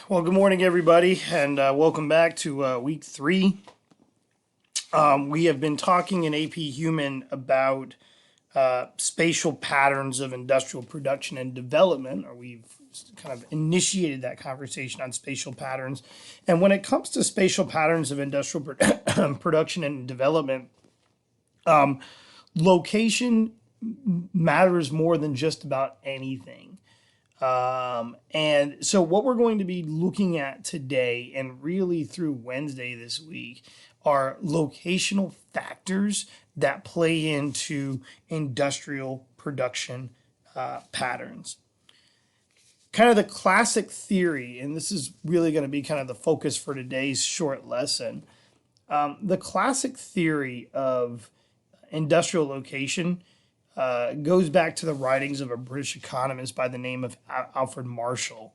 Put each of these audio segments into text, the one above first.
Well, good morning, everybody, and welcome back to week three. We have been talking in AP Human about spatial patterns of industrial production and development, or we've kind of initiated that conversation on spatial patterns. And when it comes to spatial patterns of industrial production and development, location matters more than just about anything. And so, what we're going to be looking at today and really through Wednesday this week are locational factors that play into industrial production patterns. Kind of the classic theory, and this is really going to be kind of the focus for today's short lesson. The classic theory of industrial location goes back to the writings of a British economist by the name of Alfred Marshall.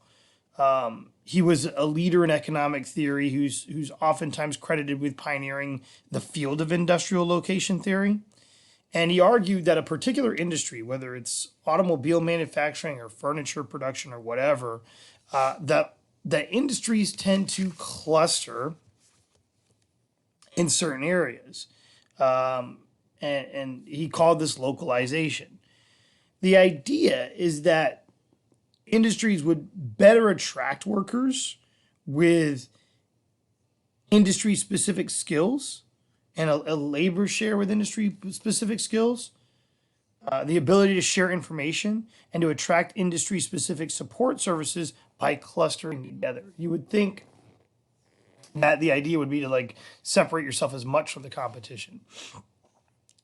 He was a leader in economic theory who's oftentimes credited with pioneering the field of industrial location theory. And he argued that a particular industry, whether it's automobile manufacturing or furniture production or whatever, that industries tend to cluster in certain areas. And he called this localization. The idea is that industries would better attract workers with industry specific skills and a labor share with industry specific skills, the ability to share information and to attract industry specific support services by clustering together. You would think that the idea would be to like separate yourself as much from the competition.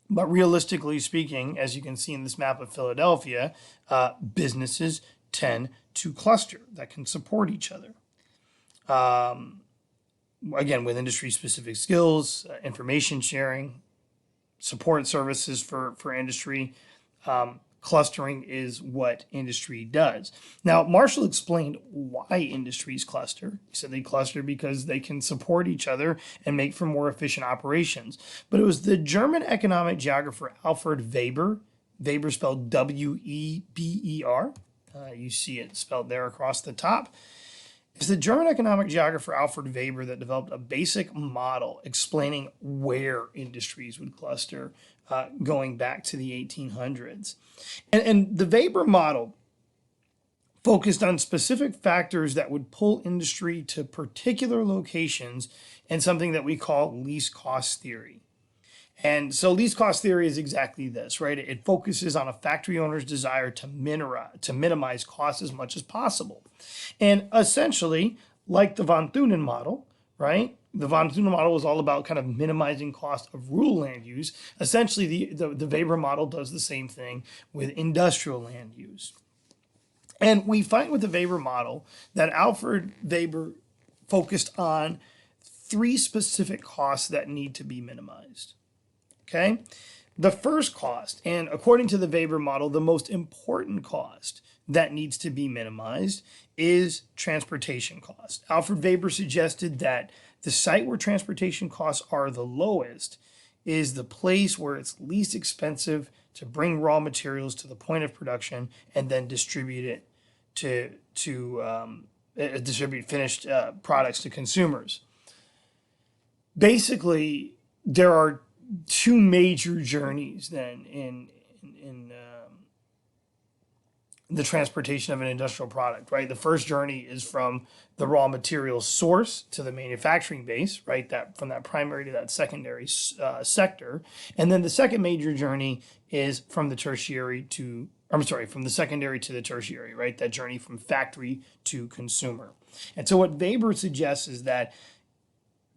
But realistically speaking, as you can see in this map of Philadelphia, businesses tend to cluster that can support each other. Again, with industry-specific skills, information sharing, support services for industry, clustering is what industry does. Now, Marshall explained why industries cluster. He said they cluster because they can support each other and make for more efficient operations. But it was the German economic geographer Alfred Weber, Weber spelled W-E-B-E-R. You see it spelled there across the top. It's the German economic geographer Alfred Weber that developed a basic model explaining where industries would cluster going back to the 1800s. And the Weber model focused on specific factors that would pull industry to particular locations in something that we call least cost theory. And so least cost theory is exactly this, right? It focuses on a factory owner's desire to minimize costs as much as possible. And essentially, like the von Thunen model, right? The von Thunen model was all about kind of minimizing cost of rural land use. Essentially, the Weber model does the same thing with industrial land use. And we find with the Weber model that Alfred Weber focused on three specific costs that need to be minimized. Okay? The first cost, and according to the Weber model, the most important cost that needs to be minimized is transportation cost. Alfred Weber suggested that the site where transportation costs are the lowest is the place where it's least expensive to bring raw materials to the point of production and then distribute it to distribute finished products to consumers. Basically, there are two major journeys then in the transportation of an industrial product, right? The first journey is from the raw material source to the manufacturing base, right? That from that primary to that secondary sector, and then the second major journey is from the from the secondary to the tertiary, right? That journey from factory to consumer. And so what Weber suggests is that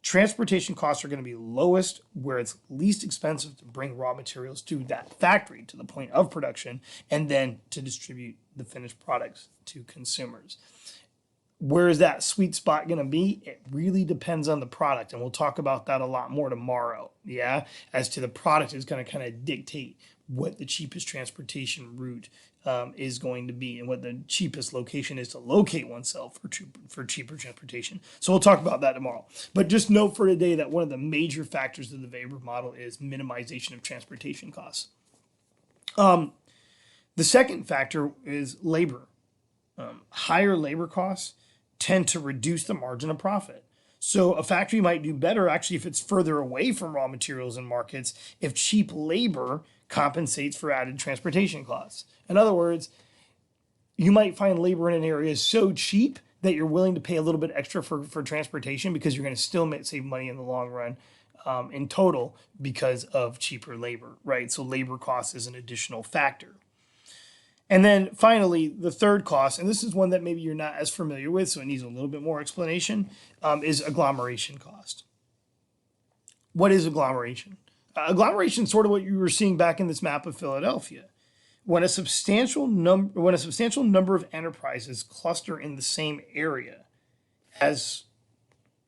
transportation costs are going to be lowest where it's least expensive to bring raw materials to that factory, to the point of production, and then to distribute the finished products to consumers. Where is that sweet spot going to be? It really depends on the product, and we'll talk about that a lot more tomorrow. Yeah, as to the product is going to kind of dictate what the cheapest transportation route is going to be and what the cheapest location is to locate oneself for cheaper transportation. So we'll talk about that tomorrow. But just note for today that one of the major factors of the Weber model is minimization of transportation costs. The second factor is labor. Higher labor costs tend to reduce the margin of profit. So a factory might do better actually if it's further away from raw materials and markets, if cheap labor compensates for added transportation costs. In other words, you might find labor in an area so cheap that you're willing to pay a little bit extra for transportation because you're going to still save money in the long run in total because of cheaper labor, right? So labor cost is an additional factor. And then finally, the third cost, and this is one that maybe you're not as familiar with, so it needs a little bit more explanation, is agglomeration cost. What is agglomeration? Agglomeration is sort of what you were seeing back in this map of Philadelphia. When a substantial number of enterprises cluster in the same area as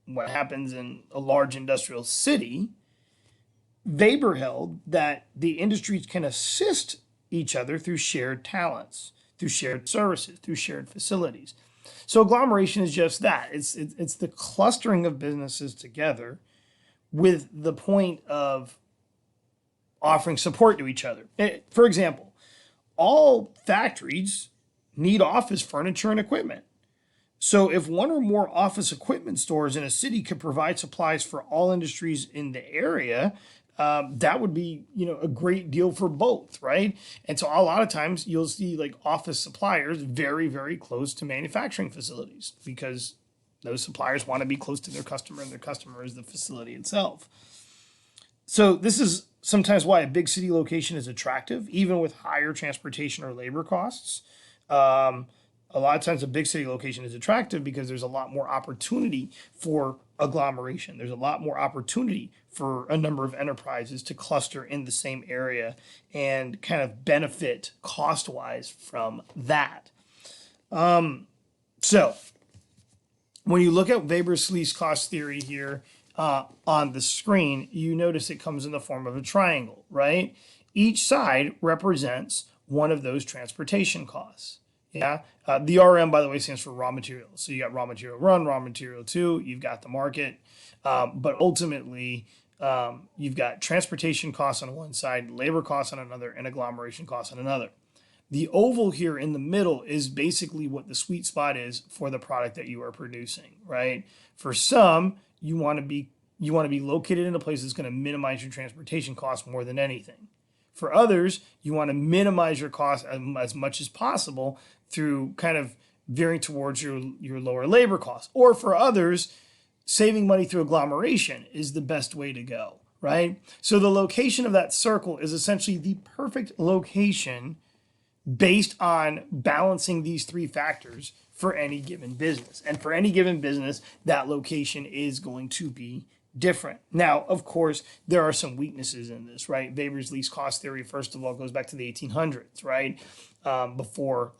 what happens in a large industrial city, Weber held that the industries can assist each other through shared talents, through shared services, through shared facilities. So agglomeration is just that. It's the clustering of businesses together with the point of offering support to each other. For example, all factories need office furniture and equipment. So if one or more office equipment stores in a city could provide supplies for all industries in the area, that would be, a great deal for both, right? And so a lot of times you'll see like office suppliers very, very close to manufacturing facilities because those suppliers want to be close to their customer and their customer is the facility itself. So this is sometimes why a big city location is attractive, even with higher transportation or labor costs. A lot of times a big city location is attractive because there's a lot more opportunity for agglomeration. There's a lot more opportunity for a number of enterprises to cluster in the same area and kind of benefit cost-wise from that. So when you look at Weber's least cost theory here on the screen, you notice it comes in the form of a triangle, right? Each side represents one of those transportation costs. Yeah. The RM, by the way, stands for raw materials. So you got raw material 1, raw material 2, you've got the market. But ultimately, you've got transportation costs on one side, labor costs on another, and agglomeration costs on another. The oval here in the middle is basically what the sweet spot is for the product that you are producing, right? For some, you want to be located in a place that's going to minimize your transportation costs more than anything. For others, you want to minimize your costs as much as possible through kind of veering towards your lower labor costs. Or for others, saving money through agglomeration is the best way to go, right? So the location of that circle is essentially the perfect location based on balancing these three factors for any given business. And for any given business, that location is going to be different. Now, of course, there are some weaknesses in this, right? Weber's least cost theory, first of all, goes back to the 1800s, right? Before,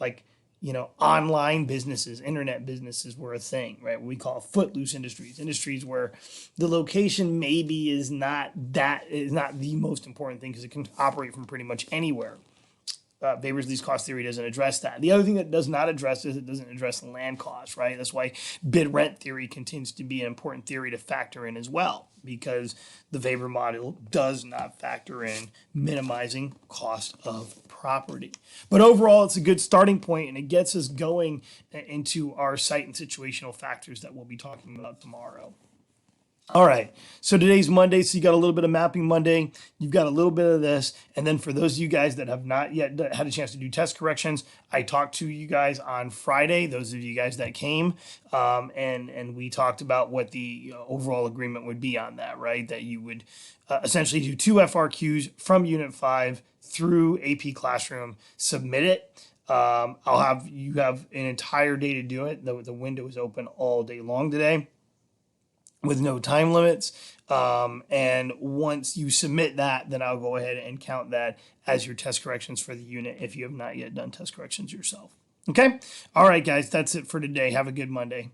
online businesses, internet businesses were a thing, right? What we call footloose industries where the location maybe is not the most important thing because it can operate from pretty much anywhere. Weber's least cost theory doesn't address that. The other thing that does not address is it doesn't address land costs, right? That's why bid rent theory continues to be an important theory to factor in as well, because the Weber model does not factor in minimizing cost of property. But overall, it's a good starting point, and it gets us going into our site and situational factors that we'll be talking about tomorrow. All right, so today's Monday, so you got a little bit of Mapping Monday, you've got a little bit of this, and then for those of you guys that have not yet had a chance to do test corrections, I talked to you guys on Friday, those of you guys that came, and we talked about what the overall agreement would be on that, right? That you would essentially do 2 FRQs from Unit 5 through AP Classroom, submit it. You have an entire day to do it. The window is open all day long today, with no time limits. And once you submit that, then I'll go ahead and count that as your test corrections for the unit if you have not yet done test corrections yourself. Okay? All right, guys, that's it for today. Have a good Monday.